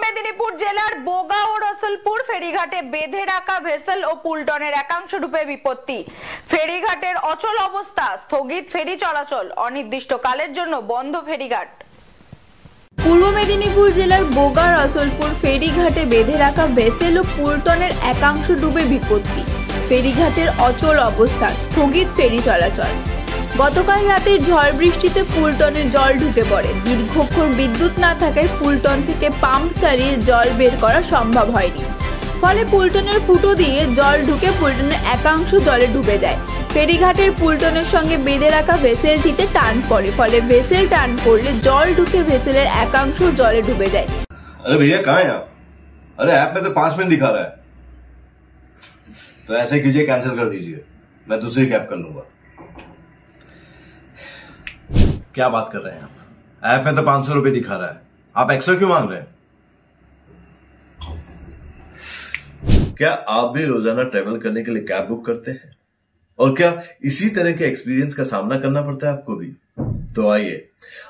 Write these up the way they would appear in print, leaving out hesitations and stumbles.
মেদিনীপুর জেলার বোগা ও রসুলপুর ফেরিঘাটে বেঁধে রাখা ভেসেল ও পুলটনের একাংশ ডুবে বিপত্তি। ফেরিঘাটের অচল অবস্থা, স্থগিত ফেরি চলাচল, অনির্দিষ্টকালের জন্য বন্ধ ফেরিঘাট। পূর্ব মেদিনীপুর জেলার বোগা রসুলপুর ফেরিঘাটে বেঁধে রাখা ভেসেল ও পুলটনের একাংশ ডুবে বিপত্তি। ফেরিঘাটের অচল অবস্থা, স্থগিত ফেরি চলাচল। গতকাল রাতে ঝড় বৃষ্টিতে পুলটনে জল ঢুকে পড়ে। দীর্ঘক্ষণ বিদ্যুৎ না থাকায় পুলটন থেকে পাম্প চালিয়ে জল বের করা সম্ভব হয়নি। ফলে পুলটনের ফুটো দিয়ে জল ঢুকে পুলটনের একাংশ জলে ডুবে যায়। ফেরিঘাটের পুলটনের সঙ্গে বেঁধে রাখা ভেসেলটিতে টান পড়ে, ফলে ভেসেল টান পড়লে জল ঢুকে ভেসেলের একাংশ জলে ডুবে যায়। अरे भैया कहाँ हैं आप? अरे ऐप में तो 5 मिनट दिखा रहा है। तो ऐसे कीजिए, कैंसिल कर दीजिए, मैं दूसरी कैब कर लूंगा। क्या बात कर रहे हैं आप? ऐप में तो 500 रुपए दिखा रहा है, आप एक्स्ट्रा क्यों मांग रहे हैं? क्या आप भी रोजाना ट्रेवल करने के लिए कैब बुक करते हैं? और क्या इसी तरह के एक्सपीरियंस का सामना करना पड़ता है आपको भी? तो आइए,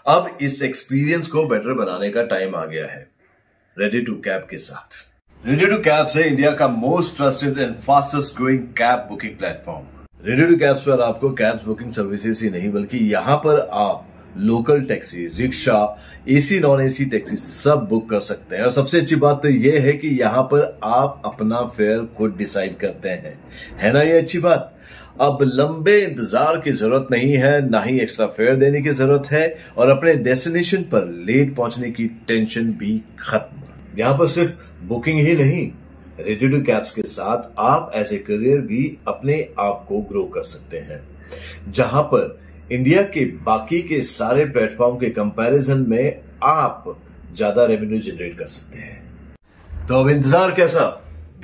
अब इस एक्सपीरियंस को बेटर बनाने का टाइम आ गया है रेडी टू कैब के साथ। रेडी टू कैब से इंडिया का most trusted and fastest growing cab booking platform. Ready to cabs पर आपको कैब्स बुकिंग सर्विसेज ही नहीं बल्कि यहाँ पर आप local taxi, rickshaw, AC non AC taxi सब बुक कर सकते हैं। और सबसे अच्छी बात तो यह है कि यहाँ पर आप अपना फेयर खुद डिसाइड करते हैं, है ना ये अच्छी बात। अब लंबे इंतजार की जरूरत नहीं है, ना ही एक्स्ट्रा फेयर देने की जरूरत है, और अपने डेस्टिनेशन पर लेट पहुंचने की टेंशन भी खत्म। यहाँ पर सिर्फ बुकिंग ही नहीं, रेडी टू कैब्स के साथ आप एज ए करियर भी अपने आप को ग्रो कर सकते हैं, जहां पर इंडिया के बाकी के सारे प्लेटफॉर्म के कंपैरिजन में आप ज्यादा रेवेन्यू जनरेट कर सकते हैं। तो अब इंतजार कैसा?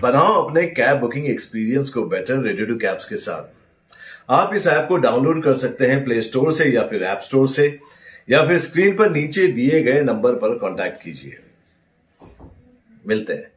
बनाओ अपने कैब बुकिंग एक्सपीरियंस को बेटर रेडी टू कैब्स के साथ। आप इस ऐप को डाउनलोड कर सकते हैं प्ले स्टोर से या फिर ऐप स्टोर से, या फिर स्क्रीन पर नीचे दिए गए नंबर पर कॉन्टैक्ट कीजिए। मिलते हैं।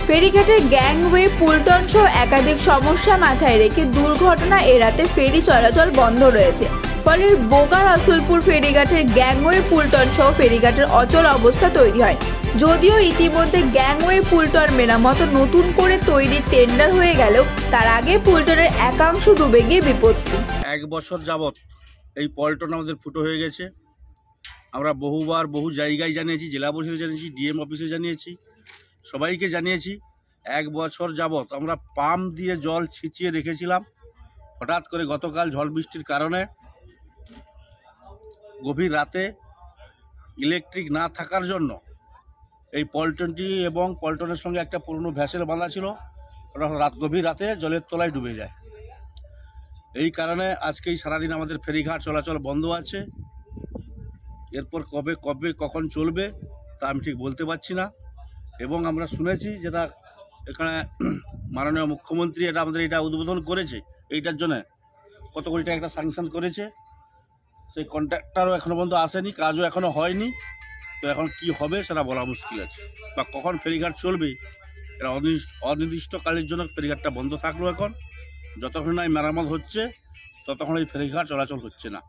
ফেরিঘাটের গ্যাংওয়ে, পুলটন সহ একাধিক সমস্যা মাথায় রেখে দুর্ঘটনা এড়াতে ফেরি চলাচল বন্ধ রয়েছে। ফলে বোগা রসুলপুর ফেরিঘাটের গ্যাংওয়ে, পুলটন সহ ফেরিঘাটের অচল অবস্থা তৈরি হয়। যদিও ইতিমধ্যে গ্যাংওয়ে পুলটন মেরামত নতুন করে তৈরির টেন্ডার হয়ে গেলেও তার আগে পুলটনের একাংশ ডুবে গিয়ে বিপত্তি। 1 বছর যাবৎ এই পল্টন আমাদের ফুটো হয়ে গেছে। আমরা বহুবার বহু জায়গায় জানিয়েছি, জেলা পরিষদে জানিয়েছি, ডিএম অফিসে জানিয়েছি, সবাইকে জানিয়েছি। 1 বছর যাবৎ আমরা পাম্প দিয়ে জল ছিঁচিয়ে রেখেছিলাম। হঠাৎ করে গতকাল ঝড় বৃষ্টির কারণে গভীর রাতে ইলেকট্রিক না থাকার জন্য এই পল্টনটি এবং পল্টনের সঙ্গে একটা পুরনো ভ্যাসেল বাঁধা ছিল, ওটা গভীর রাতে জলের তলায় ডুবে যায়। এই কারণে আজকেই সারাদিন আমাদের ফেরিঘাট চলাচল বন্ধ আছে। এরপর কবে কখন চলবে তা আমি ঠিক বলতে পারছি না। এবং আমরা শুনেছি যেটা এখানে মাননীয় মুখ্যমন্ত্রী আমাদের এটা উদ্বোধন করেছে, এইটার জন্য কত কোটি টাকা একটা স্যাংশন করেছে। সেই কন্ট্রাক্টরও এখনও পর্যন্ত আসেনি, কাজও এখনও হয়নি। তো এখন কি হবে সেটা বলা মুশকিল আছে, বা কখন ফেরিঘাট চলবে এটা অনির্দিষ্টকালের জন্য ফেরিঘাটটা বন্ধ থাকলো। এখন যতক্ষণ না মেরামত হচ্ছে ততক্ষণ এই ফেরিঘাট চলাচল হচ্ছে না।